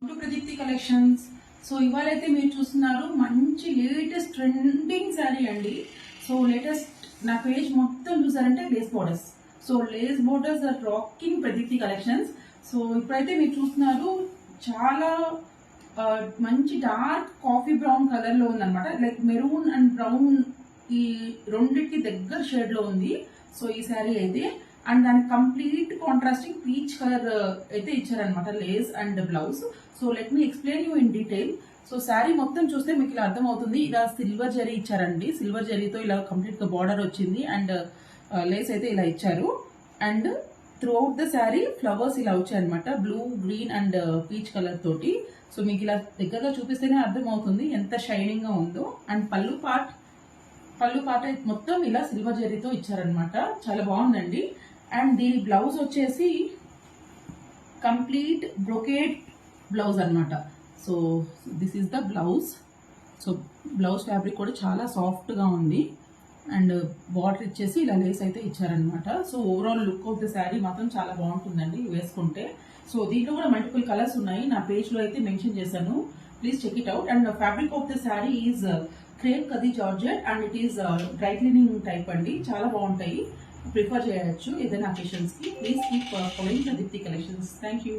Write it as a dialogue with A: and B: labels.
A: To Pradeepti collections. So ఇవాళైతే మీరు చూస్తున్నారు మంచి లేటెస్ట్ ట్రెండింగ్ శారీ అండి. సో లేటెస్ట్ నా పేజ్ మొత్తం చూసారంటే lace borders. So lace borders are rocking Pradeepthi collections. So ఇప్పుడైతే మీరు చూస్తున్నారు చాలా మంచి డార్క్ కాఫీ బ్రౌన్ కలర్ లో ఉందన్నమాట. లైక్ మెరూన్ అండ్ బ్రౌన్ ఈ రెండింటికి దగ్గర షేడ్ లో ఉంది. సో ఈ శారీ అయితే అండ్ దానికి కంప్లీట్ కాంట్రాస్టింగ్ పీచ్ కలర్ అయితే ఇచ్చారనమాట Lay's and blouse. So let me explain you in detail. So sari మొత్తం చూస్తే మీకు ఇలా అర్థమవుతుంది. ఇలా సిల్వర్ జరీ ఇచ్చారండి. సిల్వర్ జరీతో ఇలా కంప్లీట్ గా బార్డర్ వచ్చింది అండ్ లేస్ అయితే ఇలా ఇచ్చారు. And through out the sari flowers ఇలా వచ్చాయి అనమాట, blue green and peach colour తోటి. సో మీకు ఇలా దగ్గరగా చూపిస్తేనే అర్థమవుతుంది ఎంత షైనింగ్ గా ఉందో. అండ్ పళ్ళు పార్ట్ మొత్తం ఇలా సిల్వర్ జరీతో ఇచ్చారనమాట, చాలా బాగుందండి. అండ్ దీని బ్లౌజ్ వచ్చేసి కంప్లీట్ బ్రొకేడ్ బ్లౌజ్ అనమాట. So this is the blouse. So blouse fabric కూడా చాలా సాఫ్ట్ గా ఉంది అండ్ బార్డర్ ఇచ్చేసి ఇలా లేస్ అయితే ఇచ్చారనమాట. So overall look of the sari మాత్రం చాలా బాగుంటుందండి వేసుకుంటే. సో దీంట్లో కూడా మల్టిపుల్ కలర్స్ ఉన్నాయి, నా పేజ్ లో అయితే మెన్షన్ చేశాను, please check it out. And fabric of the sari is crepe కది georgette and it is dry cleaning type అండి. చాలా బాగుంటాయి, ప్రిఫర్ చేయొచ్చు ఏదైనా అకేషన్స్ కి. Please keep following Pradeepti collections. Thank you.